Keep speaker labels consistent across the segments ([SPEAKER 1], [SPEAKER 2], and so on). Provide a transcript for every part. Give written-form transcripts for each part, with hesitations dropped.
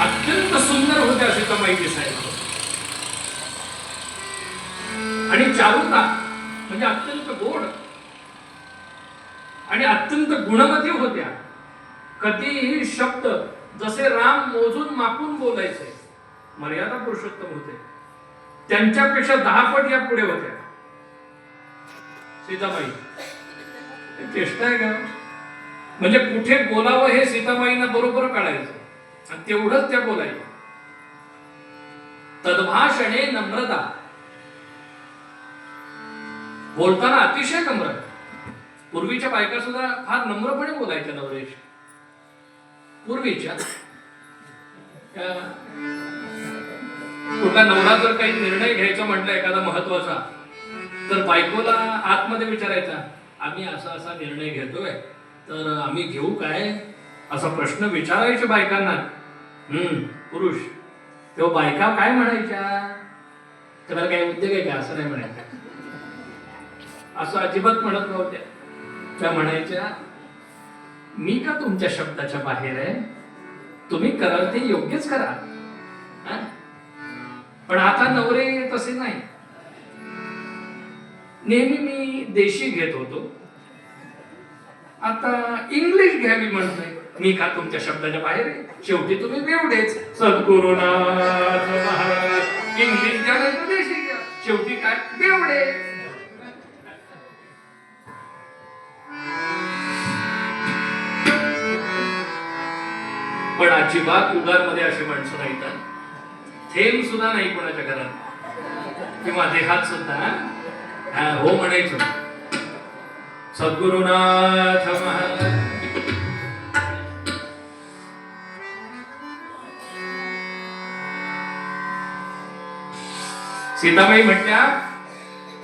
[SPEAKER 1] अत्यंत सुंदर होत्या सीतामाई दिसायला. आणि चारुता म्हणजे अत्यंत गोड आणि अत्यंत गुणवती होत्या. कधीही शब्द जसे राम मोजून मापून बोलायचे, मर्यादा पुरुषोत्तम होते, त्यांच्यापेक्षा 10 पट या पुढे होत्या सीतामाई. चेष्टा आहे का? म्हणजे कुठे बोलावं हे सीतामाईंना बरोबर कळायचं आणि तेवढंच त्या बोलायच्या. तद्भाषणे नम्रता, बोलताना अतिशय नम्र. पूर्वीच्या बायका सुद्धा फार नम्रपणे बोलायच्या नवरेश. पूर्वीच्या कुठला नवरा जर काही निर्णय घ्यायचा म्हटलं एखादा महत्वाचा, तर बायकोला आतमध्ये विचारायचा, आम्ही असा असा निर्णय घेतोय तर आम्ही घेऊ काय, असा प्रश्न विचारायचे बायकांना. पुरुष तेव्हा बायका काय म्हणायच्या, त्याला काही उद्योग आहे का, असं नाही म्हणायचं. असं अजिबात म्हणत नव्हत्या. त्या म्हणायच्या, मी का तुमच्या शब्दाच्या बाहेर आहे, तुम्ही कराल ते योग्यच करा. पण आता नवरे तसे नाही. नेहमी मी देशी घेत होतो, आता इंग्लिश घ्यावी म्हणतोय. मी का तुमच्या शब्दाच्या बाहेर आहे, शेवटी तुम्ही बेवडेच. सद्गुरुनाथ महाराज, इंग्लिश घ्या नाही तर देशी घ्या, शेवटी काय बेवडे. पण अजिबात उगारमध्ये अशी माणसं नाहीत. थेंब सुद्धा नाही कोणाच्या घरात किंवा देहात सुद्धा हो म्हणायचं. सद्गुरुनाथ महाराज. सीताबाई म्हटल्या,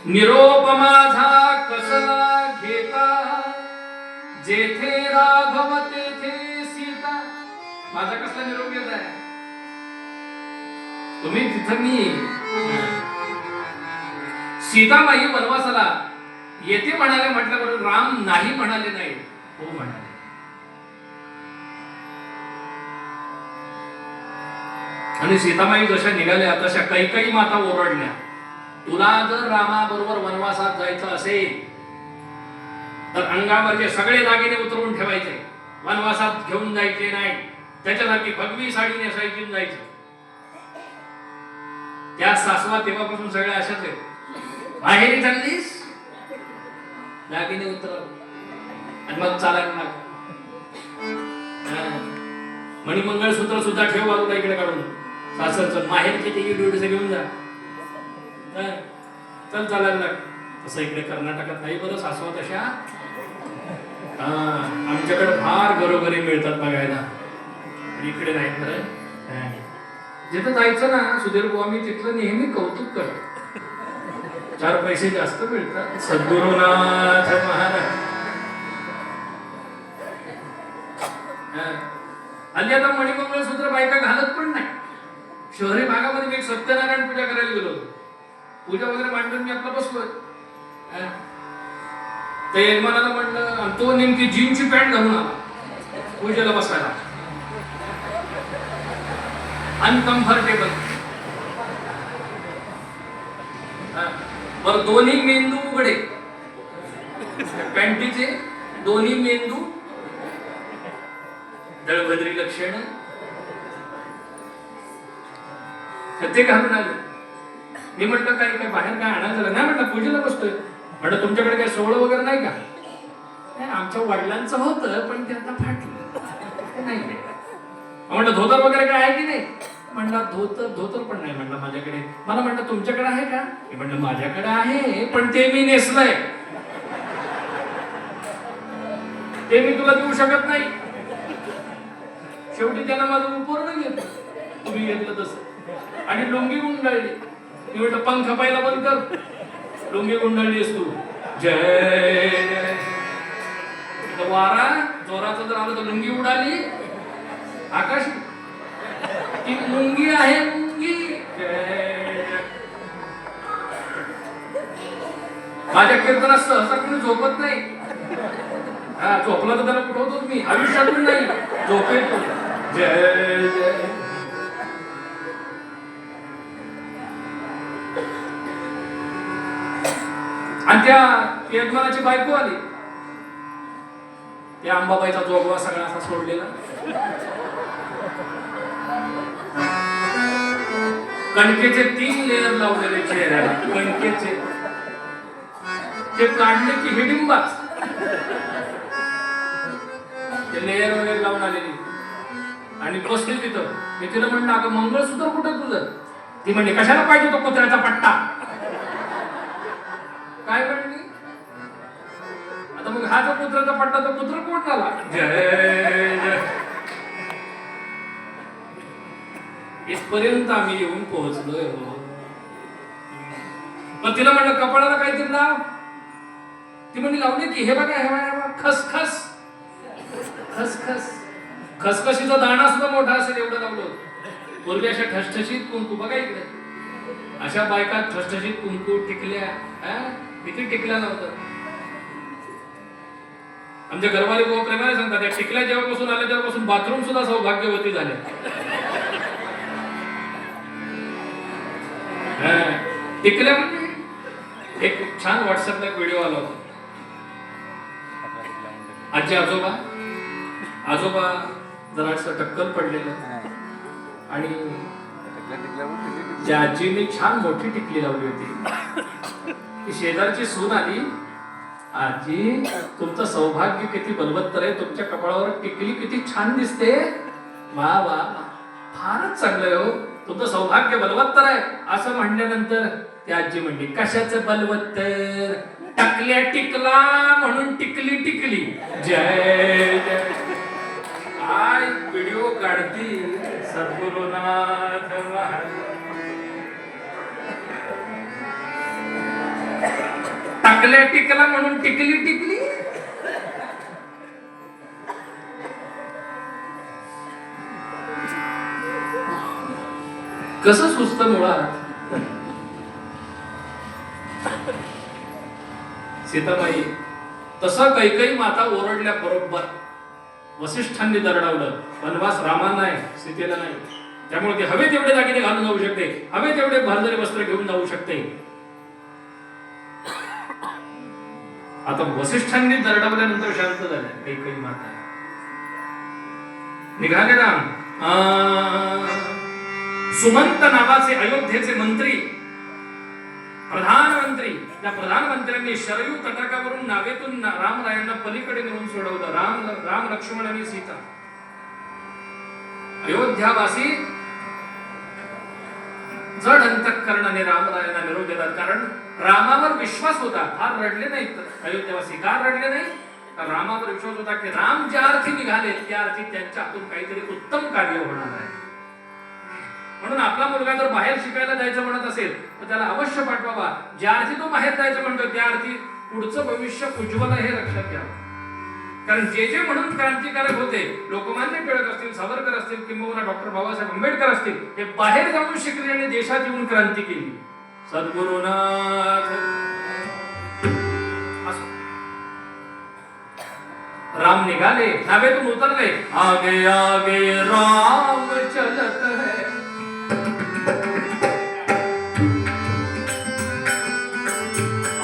[SPEAKER 1] निरोप माझा कसला घेता, जेथे राघव तेथे सीता. माझा कसला निरोप घेत आहे तुम्ही, तिथं मी. सीतामाई वनवासाला येते म्हणाले म्हटल्याबरोबर राम नाही म्हणाले नाही, हो म्हणाले. आणि सीतामाई जशा निघाल्या तशा कैकेयी माता ओरडल्या, तुला जर रामाबरोबर वनवासात जायचं असेल तर अंगावरचे सगळे दागिने उतरवून ठेवायचे, वनवासात घेऊन जायचे नाही. त्याच्यासाठी भगवी साडी नेसायची जायचं. त्या सासवा तेव्हापासून सगळ्या अशाच आहेत. माहेरी चाललीस, दागिने उतरव आणि मग चालायला लाग. मणिमंगळसूत्र सुद्धा ठेव बाजूला इकडे काढून. सासरचं माहेरचे ते इडूडसे घेऊन जा, चल चालायला लाग. तसं इकडे कर्नाटकात नाही बरं सासवा तशा. आमच्याकडे फार घरोघरी मिळतात बघायला, इकडे नाही. खरं जिथं जायचं ना सुधीर बुवा, मी तिथलं नेहमी कौतुक करतो. 4 पैसे जास्त मिळतात. सद्गुरुनाथ महाराज. हल्ली आता मणिमंगळसूत्र बायका घालत पण नाही. शहरी भागामध्ये मी एक सत्यनारायण पूजा करायला गेलो होतो. पूजा वगैरे मांडून मी आपला बसलोय. त्या यजमानाला म्हणलं, तो नेमकी जीनची पॅन्ट घालून आला पूजेला बसायला. अनकम्फर्टेबल. बर दोन्ही मेंदू उघडे, पॅन्टीचे दोन्ही मेंदू, दळभद्री लक्षण. ते घालून आले. मी म्हटलं काय काय बाहेर काय आणायचं नाही. म्हटलं पूजेला बसतोय. म्हटलं तुमच्याकडे काय सोहळं वगैरे नाही का. आमच्या वडिलांचं होतं पण ते आता फाटलं नाही. म्हटलं धोतर वगैरे काय आहे की नाही. म्हणलं धोतर पण नाही. म्हटलं माझ्याकडे. मला म्हटलं तुमच्याकडे आहे का. म्हटलं माझ्याकडे आहे पण ते मी नेसलंय, ते मी तुला देऊ शकत नाही. शेवटी त्याला माझं उपरण घेतलं, तुम्ही घेतलं तसं. आणि लुंगी गुंडाळली. मी म्हटलं पंख पायला बंद कर, लुंगी गुंडाळलीस तू. जय वारा जोराचा जर आलं तर लुंगी उडाली आकाश. ती मुंगी आहे मुंगी. माझ्या कीर्तनात सहसा कोणी झोपत नाही. झोपला तर त्याला उठवतोच मी, आयुष्यातून नाही, झोपेतून. जय जय. आणि त्या यजमानाची बायको आली, त्या अंबाबाईचा जोगवा सगळा असा सोडलेला, कणकेचे 3 लेअर लावलेले चेहऱ्याला, कणकेचे, ते काढले की हिडिंबाच, ते लेअर वगैरे लावून आलेली आणि बसली तिथं. मी तिला म्हणलं, अगं मंगळसूत्र कुठं तुझं? ती म्हणली, कशाला पाहिजे तो कुत्र्याचा पट्टा? काय म्हणली? आता मग हा जो कुत्र्याचा पट्टा, तो कुत्र कोण झाला? जय जय. इथपर्यंत आम्ही येऊन पोहोचलोय हो. मग तिला म्हणलं, कपाळाला काहीतरी लाव. ती म्हणली, लावली की, हे बघा, हे बघा, खसखस, खसखस, खसखशीचा दाणा सुद्धा मोठा असेल एवढं लावलं. पूर्वी अशा ठसठशीत कुंकू, बघा इकडे, अशा बायका ठसठशीत कुंकू, टिकल्या, किती टिकल्या लावतात. आमच्या घरवाले बाबा प्रेमाने सांगतात, त्या टिकल्या जेव्हापासून आल्या तेव्हापासून बाथरूम सुद्धा सौभाग्यवती झाले. टिकल्या म्हणजे एक छान व्हॉट्सअपला एक व्हिडिओ आला होता. आजी आजोबा जरा असं टक्कल पडलेलं आणि त्या आजीने छान मोठी टिकली लावली होती. ती शेजारची सून आली, आजी तुमचं सौभाग्य किती बलवत्तर आहे, तुमच्या कपाळावर टिकली किती छान दिसते. वा वा, फारच चांगलंय हो, तुमचं सौभाग्य बलवत्तर आहे. असं म्हणल्यानंतर ती आजी म्हणली, कशाचं बलवत्तर? टाकल्या टिकला म्हणून टिकली टिकली. जय जय. काय व्हिडिओ काढती सद्गुरुनाथ महाराज. टाकल्या टिकला म्हणून टिकली टिकली. कसं सुचत मुळात. सीताबाई तसं कैकेयी माता ओरडल्या बरोबर. वसिष्ठांनी दरडावलं, वनवास रामांना आहे, सीतेला नाही. त्यामुळे ते हवे तेवढे दागिने घालून जाऊ शकते, हवे तेवढे भरदरी वस्त्र घेऊन जाऊ शकते. आता वसिष्ठांनी दरडावल्यानंतर शांत झाल्या कैकेयी माता. निघाले राम. सुमंत नावाचे अयोध्येचे मंत्री, प्रधानमंत्री, त्या प्रधानमंत्र्यांनी शरयू तटाकावरून नावेतून रामरायांना पलीकडे नेऊन सोडवलं. राम लक्ष्मण आणि सीता. अयोध्यावासी जड अंतःकरणाने रामरायांना निरोप देतात, कारण रामावर विश्वास होता. फार रडले नाहीत अयोध्यावासी. का रडले नाही? कारण रामावर विश्वास होता की राम ज्या अर्थी निघाले त्या अर्थी त्यांच्या हातून काहीतरी उत्तम कार्य होणार आहे. म्हणून आपला मुलगा जर बाहेर शिकायला जायचं म्हणत असेल तर त्याला अवश्य पाठवावा. ज्या अर्थी तो बाहेर जायचं म्हणतो त्या अर्थी पुढचं भविष्य उज्ज्वल हे लक्षात घ्यावं. कारण जे जे म्हणून क्रांतिकारक होते, लोकमान्य टिळक असतील, सावरकर असतील, किंबहुना डॉक्टर बाबासाहेब आंबेडकर असतील, हे बाहेर जाऊन शिकले आणि देशात येऊन क्रांती केली. सद्गुरुनाथ. राम निघाले, नावेतून उतरले. आगे आगे राम चलत है,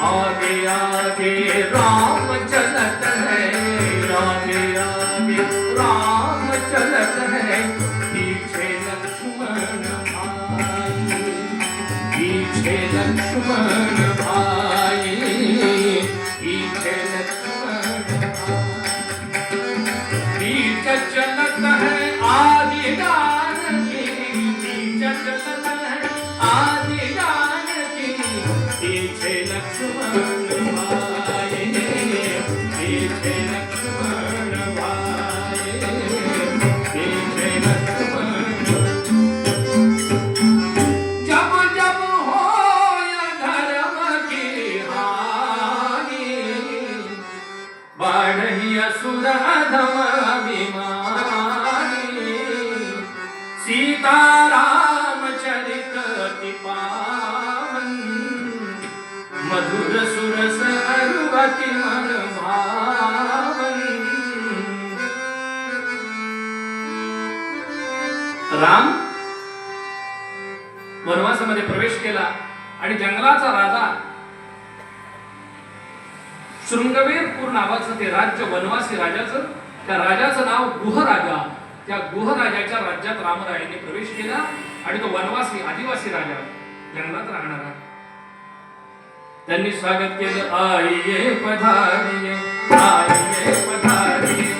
[SPEAKER 1] आगे आगे राम चलत है, आगे आगे राम चलत है, पीछे लक्ष्मण भाई, पीछे लक्ष्मण भाई, पीछे लक्ष्मण भाई, पीछे चलत है आदि जानकी, पीछे चलत है आदि जानकी, पीछे लक्ष्मण भाई, पीछे लक्ष्मण भाई, पीछे लक्ष्मण। जब जब होय धर्म की हानि, बढ़ी असुर अधम अभिमानी, सीताराम चरित अति पावन, मधुर सुरस अरुवति मन भावन, आणि जंगलाचा राजा शृंगवेरपूर नावाचं ते राज्य वनवासी राजाचं, त्या राजाचं नाव गुहराजा. त्या गुहराजाच्या राज्यात रामरायांनी प्रवेश केला आणि तो वनवासी आदिवासी राजा जंगलात राहणारा त्यांनी स्वागत केलं. आइये पधारिये आइये पधारिये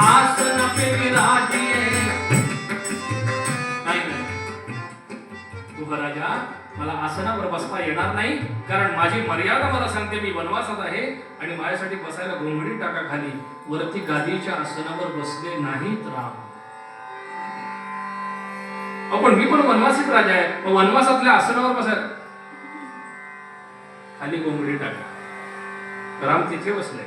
[SPEAKER 1] आसन पे विराजिये. गुहराजा, मला आसनावर बसता येणार नाही, कारण माझी मर्यादा मला सांगते मी वनवासात आहे आणि माझ्यासाठी बसायला घोंगडी टाका खाली. वरती गादीच्या आसनावर बसले नाहीत राम. पण मी पण वनवासीत राजा आहे, वनवासातल्या आसनावर बसायला खाली घोंगडी टाका. राम तिथे बसले.